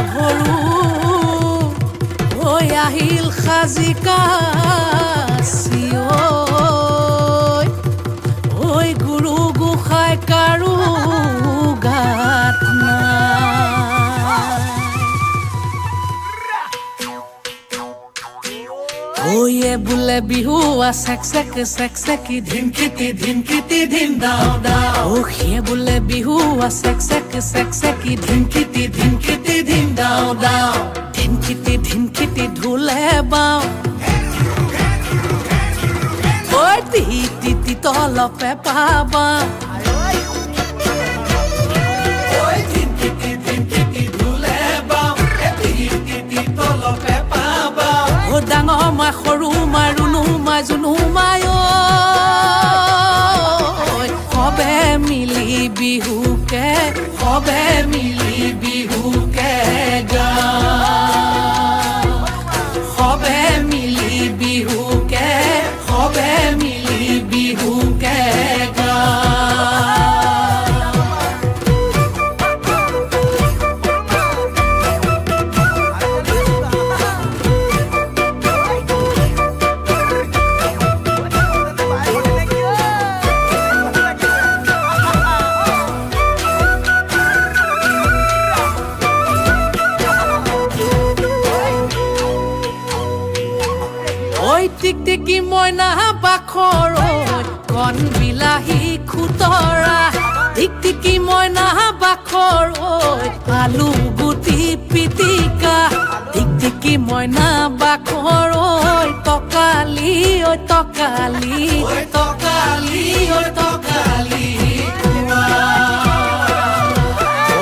ভৰু হৈ আহিল খাজিকা ঐ গুৰু গোসাঁই কাৰো গাত ওয়ে বুলে বিহু সেক সেকি ধিনকিতি ধিন দাও দাও ওয়ে বুলে বিহু সেক সেকি ধিনকিতি ধিন দাও দাও ধিনকিতি ঢোলে বাও ওই তি তলপে পাবা ওই ধিনকিতি ঢোলে বাও তি তলপে পাবা ও ডাঙৰ মা সৰু মা ৰুণু মা জুনু মাই সবে মিলি বিহুকে গা সবে মিলি বিহুকে গা টিকটিকি মইনা বাখৰ কণ বিলাহী খুতৰা টিকটিকি মইনা বাখৰ আলু গুটি পিটিকা টিকটিকি মইনা বাখৰ তকালি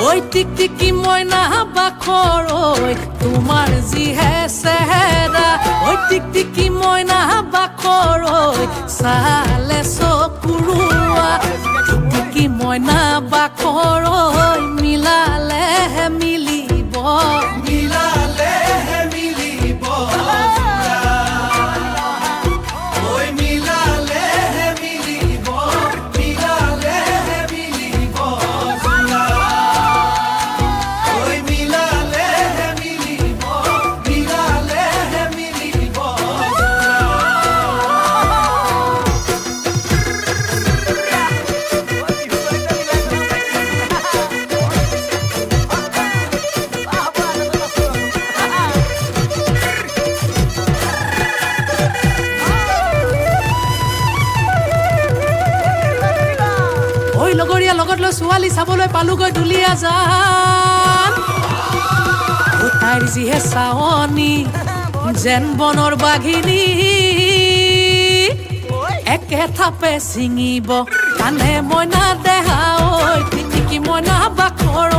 ঐ টিকটিকি মইনা বাখৰ তোমাৰ যিহে চেহেৰা ঐ টিকটিকি মইনা বাখৰ চালে চকুৰুৱা টিকটিকি মইনা বাখৰ মিলালেহে মিলিব লগৰীয়া লগত লৈ ছোৱালী চাবলৈ পালোগৈ দুলীয়া জান তাইৰ যিহে চাৱনী যেন বনৰ বাঘিনী একে থাপে ছিঙিব কানে মইনা দেহা টিকটিকি মইনা বাখৰ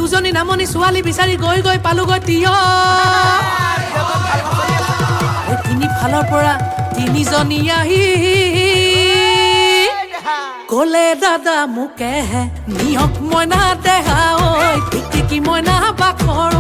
উজনি নামনি ছোৱালী বিচাৰি গৈ পালোগৈ তিয় তিনি ফালৰ পৰা তিনিজনী আহি কলে দাদা মোকেহে নিয়ক মইনা দেহা টিকটিকি মইনা বাখৰ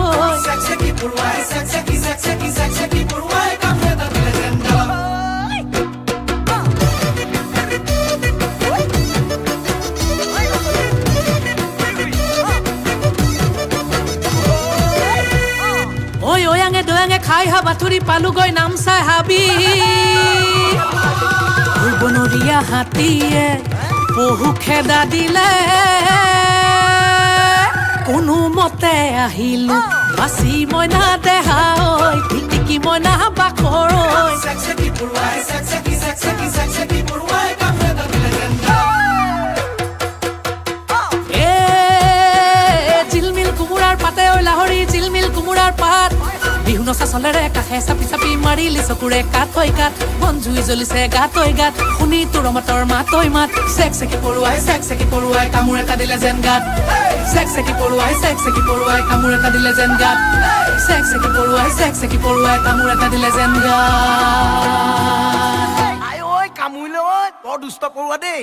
খাই হাবাথুৰি পালোগৈ নামচাই হাবি বনৰীয়া হাতীয়ে বহু খেদা দিলে কোনো মতে আহিলো বাচি মইনা দেহা টিকটিকি মইনা বাখৰ জিলমিল কোমোৰাৰ পাতে লাহৰি জিলমিল কোমোৰাৰ পাত বিহু নচা চলেৰে কাষে চাপি মাৰিলি চকুৰে কাঠ বন জুই জ্বলিছে গাত শুনি তোৰ মাতৰ মাতৈ মাত চেক চেকি পৰুৱাই কামোৰ এটা দিলে যেন গাত চেক চেকি পৰুৱাই কামোৰ এটা দিলে যেন গাত চেক চেকি পৰুৱাই কামোৰ এটা দিলে যেন গাত কামুৰিলে বৰ দুষ্ট পৰুৱা দেই